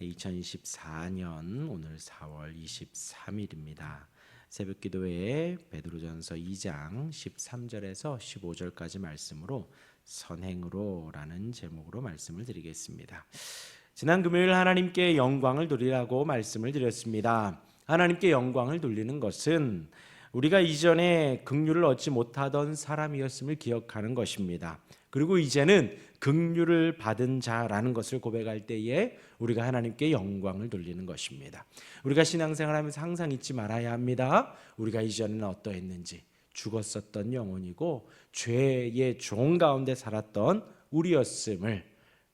2024년 오늘 4월 23일입니다. 새벽기도회 베드로전서 2장 13절에서 15절까지 말씀으로 선행으로라는 제목으로 말씀을 드리겠습니다. 지난 금요일 하나님께 영광을 돌리라고 말씀을 드렸습니다. 하나님께 영광을 돌리는 것은 우리가 이전에 긍휼을 얻지 못하던 사람이었음을 기억하는 것입니다. 그리고 이제는 긍휼을 받은 자라는 것을 고백할 때에 우리가 하나님께 영광을 돌리는 것입니다. 우리가 신앙생활하면서 항상 잊지 말아야 합니다. 우리가 이전에는 어떠했는지, 죽었었던 영혼이고 죄의 종 가운데 살았던 우리였음을,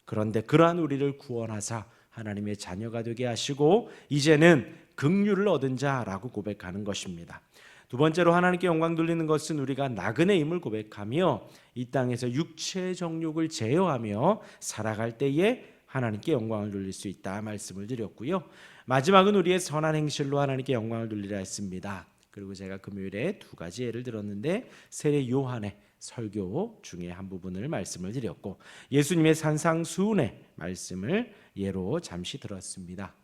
그런데 그러한 우리를 구원하사 하나님의 자녀가 되게 하시고 이제는 긍휼을 얻은 자라고 고백하는 것입니다. 두 번째로 하나님께 영광 돌리는 것은 우리가 나그네 임을 고백하며 이 땅에서 육체의 정욕을 제어하며 살아갈 때에 하나님께 영광을 돌릴 수 있다 말씀을 드렸고요. 마지막은 우리의 선한 행실로 하나님께 영광을 돌리라 했습니다. 그리고 제가 금요일에 두 가지 예를 들었는데 세례 요한의 설교 중에 한 부분을 말씀을 드렸고 예수님의 산상수훈의 말씀을 예로 잠시 들었습니다.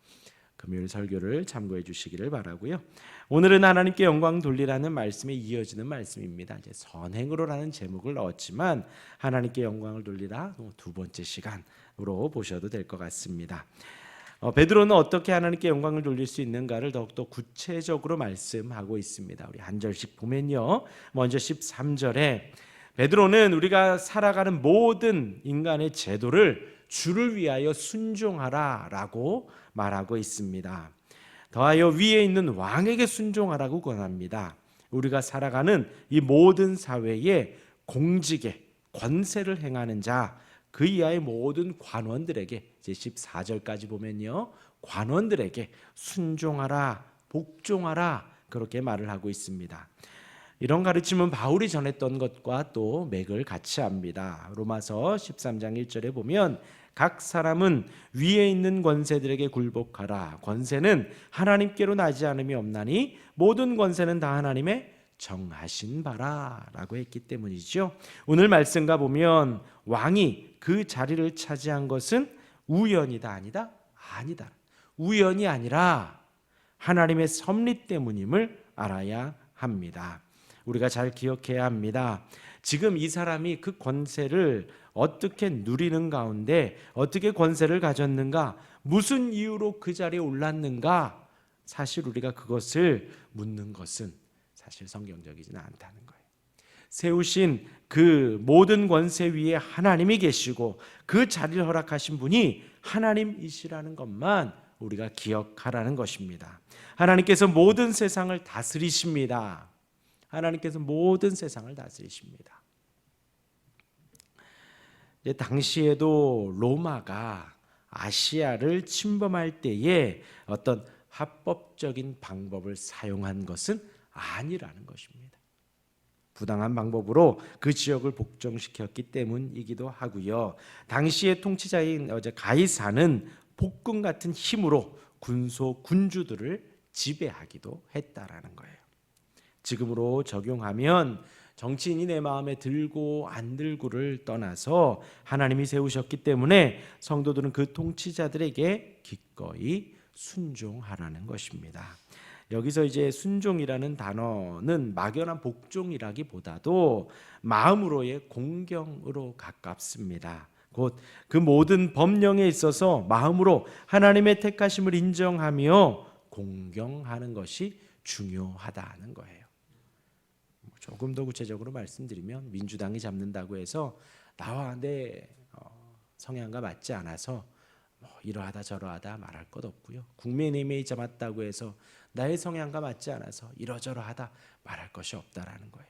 금요일 설교를 참고해 주시기를 바라고요. 오늘은 하나님께 영광 돌리라는 말씀에 이어지는 말씀입니다. 이제 선행으로라는 제목을 넣었지만 하나님께 영광을 돌리라 두 번째 시간으로 보셔도 될 것 같습니다. 베드로는 어떻게 하나님께 영광을 돌릴 수 있는가를 더욱더 구체적으로 말씀하고 있습니다. 우리 한 절씩 보면요. 먼저 13절에 베드로는 우리가 살아가는 모든 인간의 제도를 주를 위하여 순종하라라고 말하고 있습니다. 더하여 위에 있는 왕에게 순종하라고 권합니다. 우리가 살아가는 이 모든 사회에 공직에 권세를 행하는 자, 그 이하의 모든 관원들에게 이제 14절까지 보면요, 관원들에게 순종하라, 복종하라 그렇게 말을 하고 있습니다. 이런 가르침은 바울이 전했던 것과 또 맥을 같이 합니다. 로마서 13장 1절에 보면 각 사람은 위에 있는 권세들에게 굴복하라. 권세는 하나님께로 나지 않음이 없나니 모든 권세는 다 하나님의 정하신 바라 라고 했기 때문이죠. 오늘 말씀과 보면 왕이 그 자리를 차지한 것은 우연이다 아니다? 아니다. 우연이 아니라 하나님의 섭리 때문임을 알아야 합니다. 우리가 잘 기억해야 합니다. 지금 이 사람이 그 권세를 어떻게 누리는 가운데 어떻게 권세를 가졌는가, 무슨 이유로 그 자리에 올랐는가, 사실 우리가 그것을 묻는 것은 사실 성경적이지는 않다는 거예요. 세우신 그 모든 권세 위에 하나님이 계시고 그 자리를 허락하신 분이 하나님이시라는 것만 우리가 기억하라는 것입니다. 하나님께서 모든 세상을 다스리십니다. 하나님께서 모든 세상을 다스리십니다. 당시에도 로마가 아시아를 침범할 때에 어떤 합법적인 방법을 사용한 것은 아니라는 것입니다. 부당한 방법으로 그 지역을 복종시켰기 때문이기도 하고요. 당시의 통치자인 가이사는 복근 같은 힘으로 군주들을 지배하기도 했다라는 거예요. 지금으로 적용하면 정치인이 내 마음에 들고 안 들고를 떠나서 하나님이 세우셨기 때문에 성도들은 그 통치자들에게 기꺼이 순종하라는 것입니다. 여기서 이제 순종이라는 단어는 막연한 복종이라기보다도 마음으로의 공경으로 가깝습니다. 곧 그 모든 법령에 있어서 마음으로 하나님의 택하심을 인정하며 공경하는 것이 중요하다는 거예요. 조금 더 구체적으로 말씀드리면 민주당이 잡는다고 해서 나와 내 성향과 맞지 않아서 이러하다 저러하다 말할 것 없고요. 국민의힘이 잡았다고 해서 나의 성향과 맞지 않아서 이러저러하다 말할 것이 없다라는 거예요.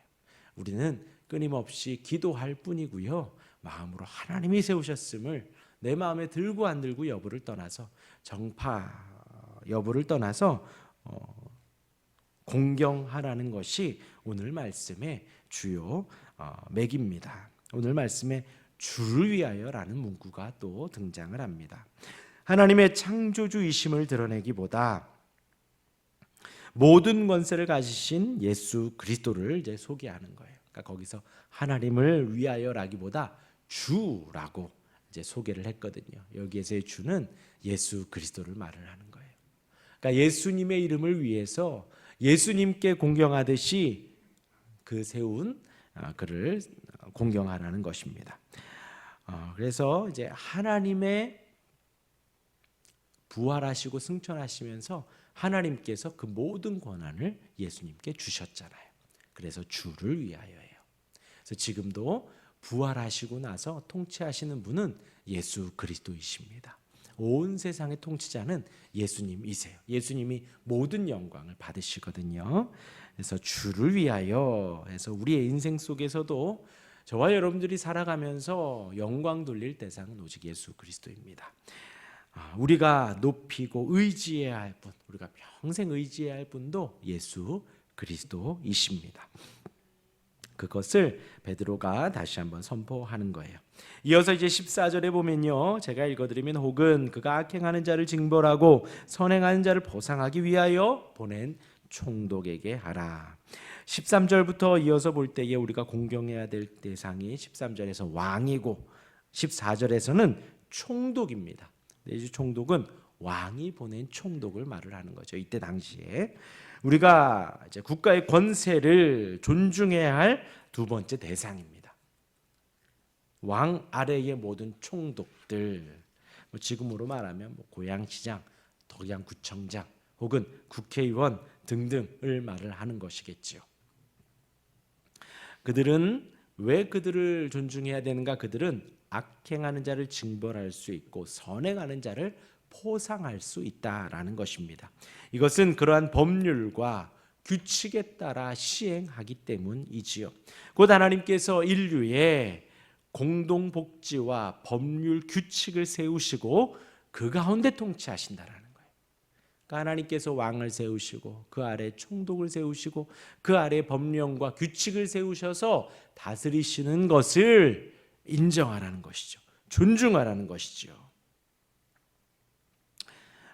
우리는 끊임없이 기도할 뿐이고요. 마음으로 하나님이 세우셨음을 내 마음에 들고 안 들고 여부를 떠나서 정파 여부를 떠나서 공경하라는 것이 오늘 말씀의 주요 맥입니다. 오늘 말씀에 주를 위하여라는 문구가 또 등장을 합니다. 하나님의 창조주이심을 드러내기보다 모든 권세를 가지신 예수 그리스도를 이제 소개하는 거예요. 그러니까 거기서 하나님을 위하여라기보다 주라고 이제 소개를 했거든요. 여기에서의 주는 예수 그리스도를 말을 하는 거예요. 그러니까 예수님의 이름을 위해서 예수님께 공경하듯이 그 세운 그를 공경하라는 것입니다. 그래서 이제 하나님의 부활하시고 승천하시면서 하나님께서 그 모든 권한을 예수님께 주셨잖아요. 그래서 주를 위하여예요. 그래서 지금도 부활하시고 나서 통치하시는 분은 예수 그리스도이십니다. 온 세상의 통치자는 예수님이세요. 예수님이 모든 영광을 받으시거든요. 그래서 주를 위하여 해서 우리의 인생 속에서도 저와 여러분들이 살아가면서 영광 돌릴 대상은 오직 예수 그리스도입니다. 우리가 높이고 의지해야 할 분, 우리가 평생 의지해야 할 분도 예수 그리스도이십니다. 그것을 베드로가 다시 한번 선포하는 거예요. 이어서 이제 14절에 보면요, 제가 읽어드리면 혹은 그가 악행하는 자를 징벌하고 선행하는 자를 보상하기 위하여 보낸 총독에게 하라. 13절부터 이어서 볼 때에 우리가 공경해야 될 대상이 13절에서 왕이고 14절에서는 총독입니다. 이 총독은 왕이 보낸 총독을 말을 하는 거죠. 이때 당시에 우리가 이제 국가의 권세를 존중해야 할 두 번째 대상입니다. 왕 아래의 모든 총독들, 지금으로 말하면 고양시장, 덕양구청장 혹은 국회의원 등등을 말을 하는 것이겠지요. 그들은 왜 그들을 존중해야 되는가? 그들은 악행하는 자를 징벌할 수 있고 선행하는 자를 포상할 수 있다라는 것입니다. 이것은 그러한 법률과 규칙에 따라 시행하기 때문이지요. 곧 하나님께서 인류에 공동복지와 법률 규칙을 세우시고 그 가운데 통치하신다라는 거예요. 그러니까 하나님께서 왕을 세우시고 그 아래 총독을 세우시고 그 아래 법령과 규칙을 세우셔서 다스리시는 것을 인정하라는 것이죠. 존중하라는 것이죠.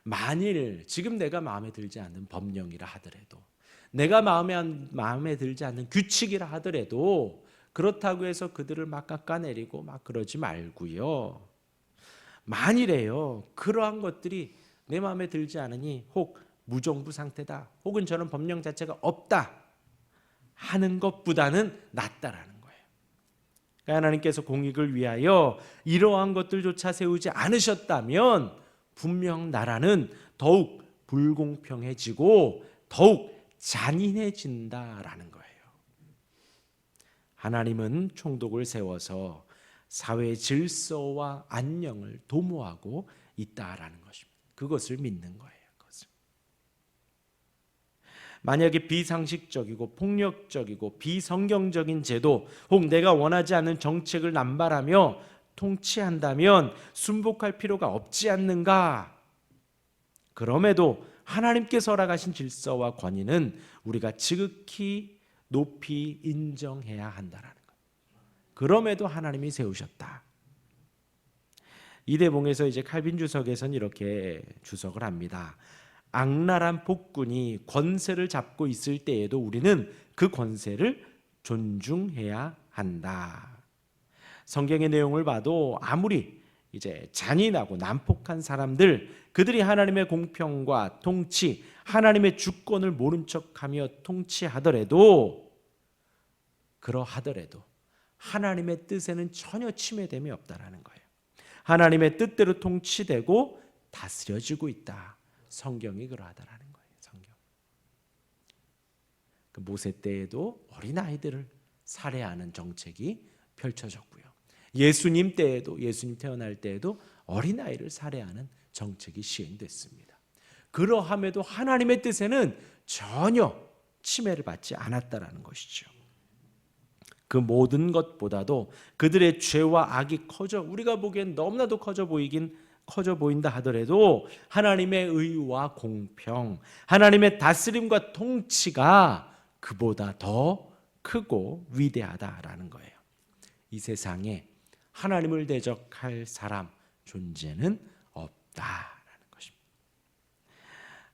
만일 지금 내가 마음에 들지 않는 법령이라 하더라도, 내가 마음에 들지 않는 규칙이라 하더라도 그렇다고 해서 그들을 막 깎아내리고 막 그러지 말고요. 만일에요, 그러한 것들이 내 마음에 들지 않으니 혹 무정부 상태다, 혹은 저런 법령 자체가 없다 하는 것보다는 낫다라는 거예요. 그러니까 하나님께서 공익을 위하여 이러한 것들조차 세우지 않으셨다면 분명 나라는 더욱 불공평해지고 더욱 잔인해진다라는 거예요. 하나님은 총독을 세워서 사회 질서와 안녕을 도모하고 있다라는 것입니다. 그것을 믿는 거예요. 그것을. 만약에 비상식적이고 폭력적이고 비성경적인 제도 혹 내가 원하지 않는 정책을 남발하며 통치한다면 순복할 필요가 없지 않는가? 그럼에도 하나님께서 허락하신 질서와 권위는 우리가 지극히 높이 인정해야 한다라는 것. 그럼에도 하나님이 세우셨다. 이대봉에서 이제 칼빈 주석에서는 이렇게 주석을 합니다. 악랄한 폭군이 권세를 잡고 있을 때에도 우리는 그 권세를 존중해야 한다. 성경의 내용을 봐도 아무리 이제 잔인하고 난폭한 사람들, 그들이 하나님의 공평과 통치, 하나님의 주권을 모른 척하며 통치하더라도, 그러하더라도 하나님의 뜻에는 전혀 침해됨이 없다라는 거예요. 하나님의 뜻대로 통치되고 다스려지고 있다. 성경이 그러하다라는 거예요. 성경. 그 모세 때에도 어린아이들을 살해하는 정책이 펼쳐졌고요. 예수님 때에도, 예수님 태어날 때에도 어린아이를 살해하는 정책이 시행됐습니다. 그러함에도 하나님의 뜻에는 전혀 침해를 받지 않았다라는 것이죠. 그 모든 것보다도 그들의 죄와 악이 우리가 보기엔 너무나도 커져 보인다 하더라도 하나님의 의와 공평, 하나님의 다스림과 통치가 그보다 더 크고 위대하다라는 거예요. 이 세상에 하나님을 대적할 사람 존재는 없다라는 것입니다.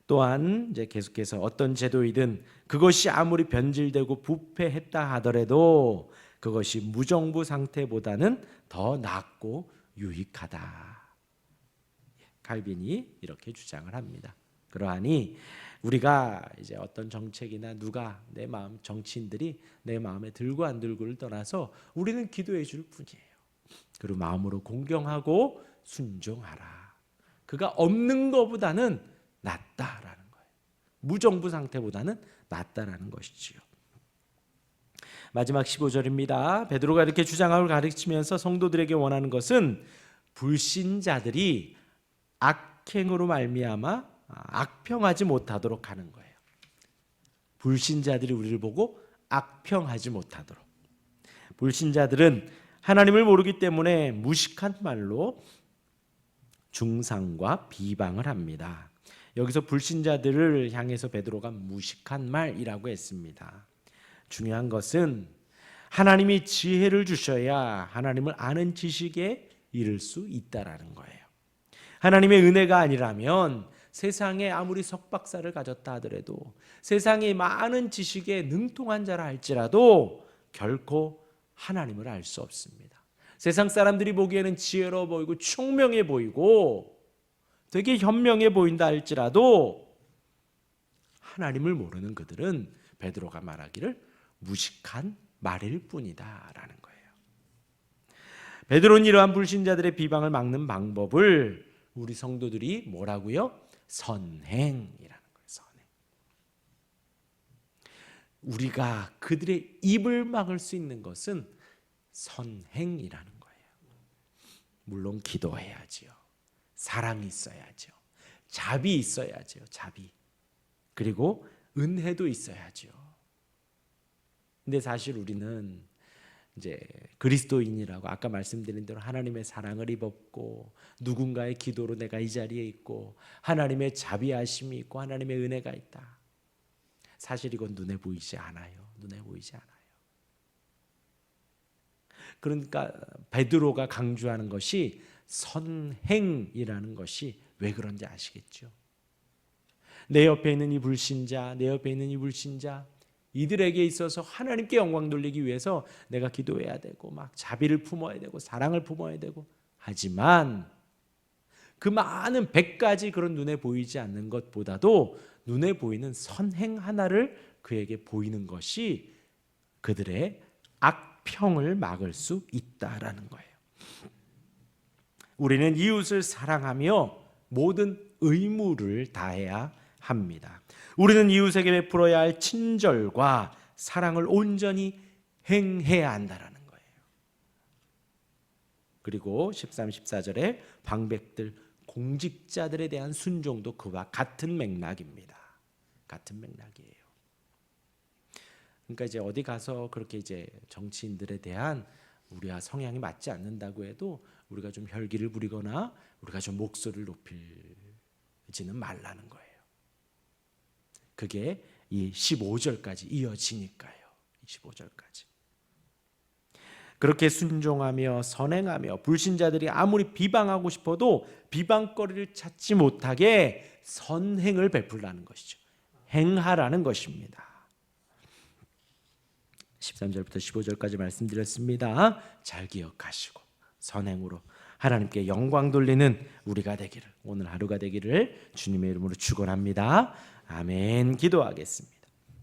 또한 이제 계속해서 어떤 제도이든 그것이 아무리 변질되고 부패했다 하더라도 그것이 무정부 상태보다는 더 낫고 유익하다. 칼빈이 이렇게 주장을 합니다. 그러하니 우리가 이제 어떤 정책이나 누가 내 마음, 정치인들이 내 마음에 들고 안 들고를 떠나서 우리는 기도해 줄 뿐이에요. 그리고 마음으로 공경하고 순종하라. 그가 없는 것보다는 낫다라는 거예요. 무정부 상태보다는 낫다라는 것이지요. 마지막 15절입니다. 베드로가 이렇게 주장하고 가르치면서 성도들에게 원하는 것은 불신자들이 악행으로 말미암아 악평하지 못하도록 하는 거예요. 불신자들이 우리를 보고 악평하지 못하도록. 불신자들은 하나님을 모르기 때문에 무식한 말로 중상과 비방을 합니다. 여기서 불신자들을 향해서 베드로가 무식한 말이라고 했습니다. 중요한 것은 하나님이 지혜를 주셔야 하나님을 아는 지식에 이를 수 있다라는 거예요. 하나님의 은혜가 아니라면 세상에 아무리 석박사를 가졌다 하더라도 세상에 많은 지식에 능통한 자라 할지라도 결코 하나님을 알 수 없습니다. 세상 사람들이 보기에는 지혜로워 보이고 총명해 보이고 되게 현명해 보인다 할지라도 하나님을 모르는 그들은 베드로가 말하기를 무식한 말일 뿐이다라는 거예요. 베드로는 이러한 불신자들의 비방을 막는 방법을 우리 성도들이 뭐라고요? 선행이라는 거예요. 선행. 우리가 그들의 입을 막을 수 있는 것은 선행이라는 거예요. 물론 기도해야지요. 사랑이 있어야죠. 자비 있어야죠. 자비. 그리고 은혜도 있어야죠. 근데 사실 우리는 이제 그리스도인이라고 아까 말씀드린 대로 하나님의 사랑을 입었고 누군가의 기도로 내가 이 자리에 있고 하나님의 자비하심이 있고 하나님의 은혜가 있다. 사실 이건 눈에 보이지 않아요. 눈에 보이지 않아요. 그러니까 베드로가 강조하는 것이 선행이라는 것이 왜 그런지 아시겠죠? 내 옆에 있는 이 불신자, 내 옆에 있는 이 불신자 이들에게 있어서 하나님께 영광 돌리기 위해서 내가 기도해야 되고 막 자비를 품어야 되고 사랑을 품어야 되고 하지만 그 많은 100가지 그런 눈에 보이지 않는 것보다도 눈에 보이는 선행 하나를 그에게 보이는 것이 그들의 악평을 막을 수 있다라는 거예요. 우리는 이웃을 사랑하며 모든 의무를 다해야 합니다. 우리는 이웃에게 베풀어야 할 친절과 사랑을 온전히 행해야 한다라는 거예요. 그리고 13, 14절에 방백들, 공직자들에 대한 순종도 그와 같은 맥락입니다. 같은 맥락이에요. 그러니까 이제 어디 가서 그렇게 이제 정치인들에 대한 우리와 성향이 맞지 않는다고 해도 우리가 좀 혈기를 부리거나 우리가 좀 목소리를 높이지는 말라는 거예요. 그게 이 15절까지 이어지니까요. 15절까지. 그렇게 순종하며 선행하며 불신자들이 아무리 비방하고 싶어도 비방거리를 찾지 못하게 선행을 베풀라는 것이죠. 행하라는 것입니다. 13절부터 15절까지 말씀드렸습니다. 잘 기억하시고 선행으로 하나님께 영광 돌리는 우리가 되기를, 오늘 하루가 되기를 주님의 이름으로 축원합니다. 아멘. 기도하겠습니다.